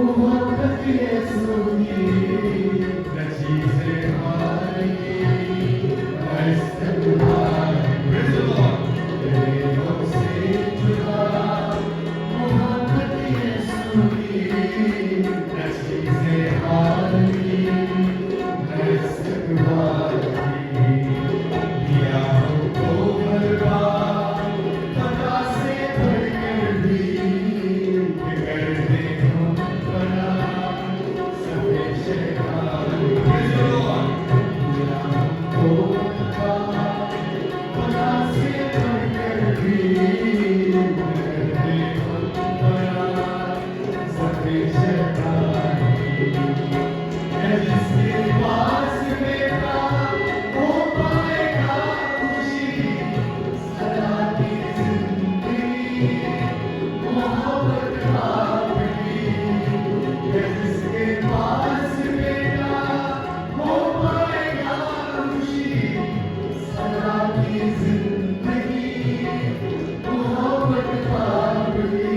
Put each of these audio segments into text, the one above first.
मोहब्बत यीशु की रची से हमारी इस्तकबाल Praise the Lord तेरे लोग से जुदा मोहब्बत यीशु की रची से हमारी इस्तकबाल दिया हमको बलवान पता से बढ़कर भी कर दे हम बड़ा सभी शैतान Praise the Lord दिया हमको बलवान पता से बढ़कर भी कर दे हम बड़ा सभी शैतान जिसके पास बेटा हो पाएगा खुशी सदा की जिंदगी मोहब्बत आपकी जिसके पास बेटा हो पाएगा खुशी सदा की जिंदगी मोहब्बत आपकी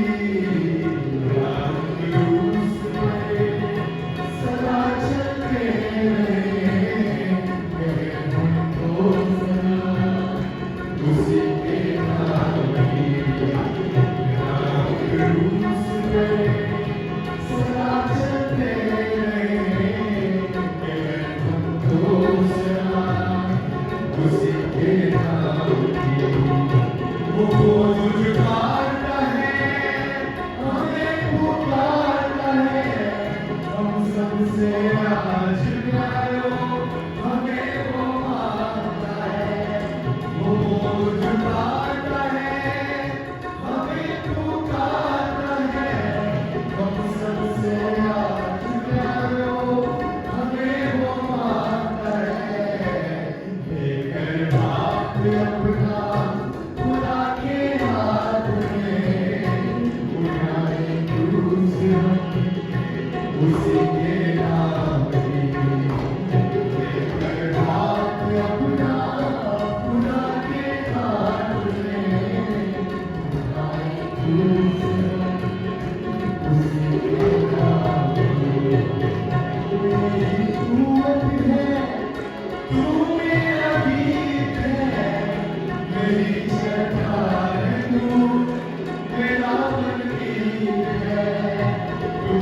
राम क्रूस पे सदा चलते रहे हमको उसी के नाम की राम क्रूस पे सदा चलते रहे हमको उसी के नाम की वो पुकारता है हमें पुकारता है हम सबसे आज प्यारो हमें वो मांगता है वो पुकारता है हमें पुकारता है हम सबसे आज प्यारो हमें वो मांगता है लेकर हाथ अपना खुदा के हाथ में उठाए क्रूस हम उसी के नाम की लेकर हाथ अपना खुदा के हाथ में उठाए क्रूस हम उसी के नाम की मेरी कुव्वत है तू मेरा गीत है मेरी चट्टान तू मेरा मनकीर है तू